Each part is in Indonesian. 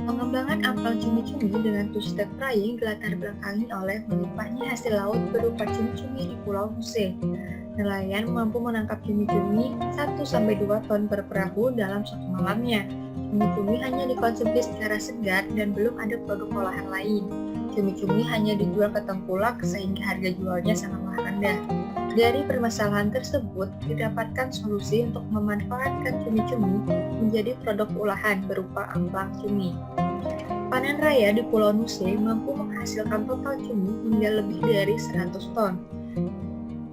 Pengembangan amplang cumi-cumi dengan two-step frying dilatar belakangi oleh melimpahnya hasil laut berupa cumi-cumi di Pulau Muse. Nelayan mampu menangkap cumi-cumi 1-2 ton per perahu dalam satu malamnya. Cumi-cumi hanya dikonsumsi secara segar dan belum ada produk olahan lain. Cumi-cumi hanya dijual ke tengkulak sehingga harga jualnya sangatlah rendah. Dari permasalahan tersebut, didapatkan solusi untuk memanfaatkan cumi-cumi menjadi produk olahan berupa amplang cumi. Panen raya di Pulau Nuse mampu menghasilkan total cumi hingga lebih dari 100 ton.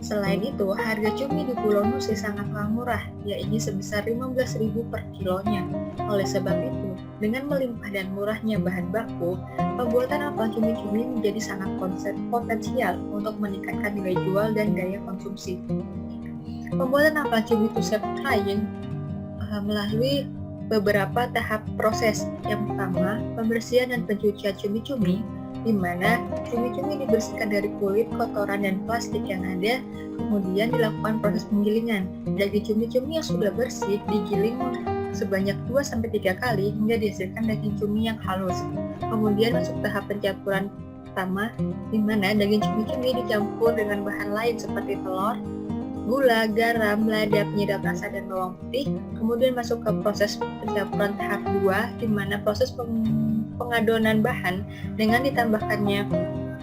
Selain itu, harga cumi di Pulau Nuse sangatlah murah, yaitu sebesar 15.000 per kilonya. Oleh sebab itu, dengan melimpah dan murahnya bahan baku, pembuatan amplang cumi-cumi menjadi sangat potensial untuk meningkatkan nilai jual dan daya konsumsi. Pembuatan amplang cumi two-step frying melalui beberapa tahap proses. Yang pertama, pembersihan dan pencucian cumi-cumi, di mana cumi-cumi dibersihkan dari kulit, kotoran, dan plastik yang ada, kemudian dilakukan proses penggilingan. Daging cumi-cumi yang sudah bersih digiling sebanyak 2-3 kali hingga dihasilkan daging cumi yang halus. Kemudian masuk tahap pencampuran pertama, di mana daging cumi-cumi dicampur dengan bahan lain seperti telur, gula, garam, lada, penyedap rasa, dan bawang putih. Kemudian masuk ke proses pencampuran tahap 2, di mana proses pengadonan bahan dengan ditambahkannya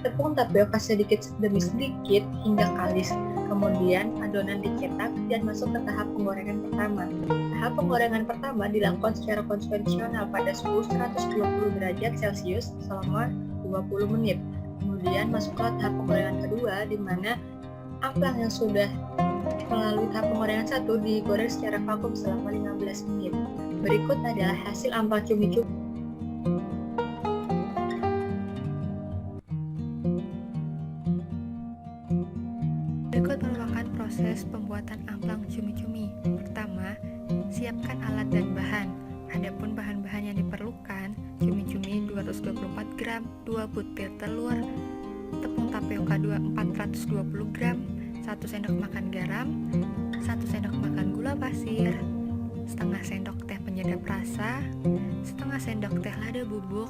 tepung tapioka sedikit demi sedikit hingga kalis. Kemudian adonan dicetak dan masuk ke tahap penggorengan pertama. Tahap penggorengan pertama dilakukan secara konvensional pada suhu 120 derajat Celcius selama 20 menit. Kemudian masuk ke tahap penggorengan kedua, di mana amplang yang sudah melalui tahap penggorengan 1 digoreng secara vakum selama 15 menit. Berikut adalah hasil amplang cumi-cumi. Berikut merupakan proses pembuatan amplang cumi-cumi. Pertama, siapkan alat dan bahan. Adapun bahan-bahan yang diperlukan, cumi-cumi 224 gram, 2 butir telur, tepung tapioka 420 gram, 1 sendok makan garam, 1 sendok makan gula pasir, setengah sendok teh penyedap rasa, setengah sendok teh lada bubuk,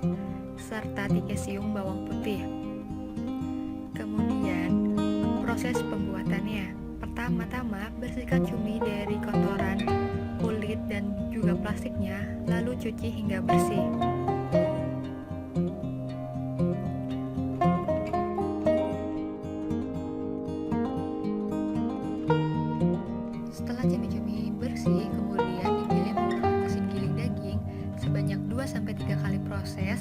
serta 3 siung bawang putih. Kemudian, proses pembuatannya. Pertama-tama, bersihkan cumi dari kotoran, kulit, dan juga plastiknya, lalu cuci hingga bersih. Setelah cumi-cumi bersih, kemudian digiling menggunakan mesin giling daging sebanyak 2-3 kali proses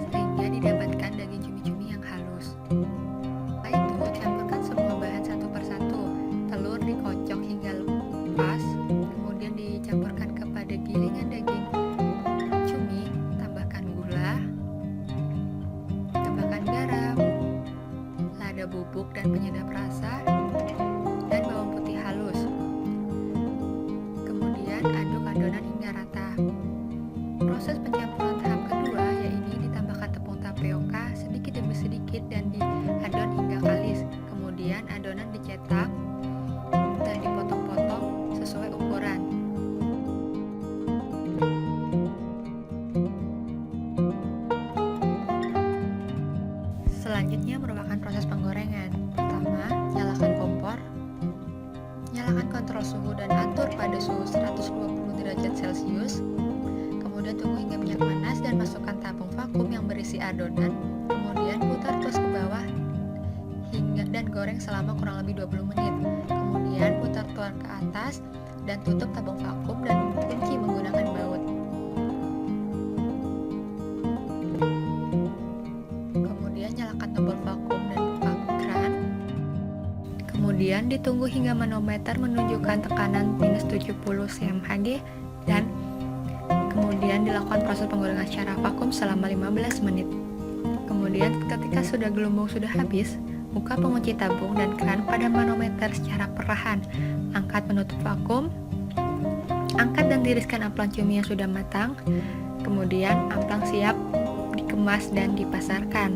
sehingga didapatkan daging cumi-cumi yang halus. Setelah itu, campurkan semua bahan satu persatu. Telur dikocok hingga lepas, kemudian dicampurkan kepada gilingan daging cumi, tambahkan gula, tambahkan garam, lada bubuk dan penyedap rasa, dan bawang putih halus. Kemudian aduk adonan hingga rata. Proses pencampuran tahap kedua yaitu ditambahkan tepung tapioka sedikit demi sedikit dan diadon hingga kalis. Kemudian adonan dicetak dan dipotong-potong sesuai ukuran. Selanjutnya merupakan proses penggorengan. Pertama, nyalakan kompor. Nyalakan kontrol suhu dan atur pada suhu 120 derajat Celcius. Kemudian tunggu hingga minyak panas dan masukkan tabung vakum yang berisi adonan. Kemudian putar terus ke bawah hingga dan goreng selama kurang lebih 20 menit. Kemudian putar ke atas dan tutup tabung vakum dan kunci menggunakan baut. Kemudian nyalakan tombol vakum dan buka keran. Kemudian ditunggu hingga manometer menunjukkan tekanan minus 70 cmhg dan kemudian dilakukan proses penggorengan secara vakum selama 15 menit. Kemudian ketika gelembung sudah habis, buka pengunci tabung dan keran pada manometer secara perlahan. Angkat penutup vakum. Angkat dan tiriskan amplang cumi yang sudah matang. Kemudian amplang siap dikemas dan dipasarkan.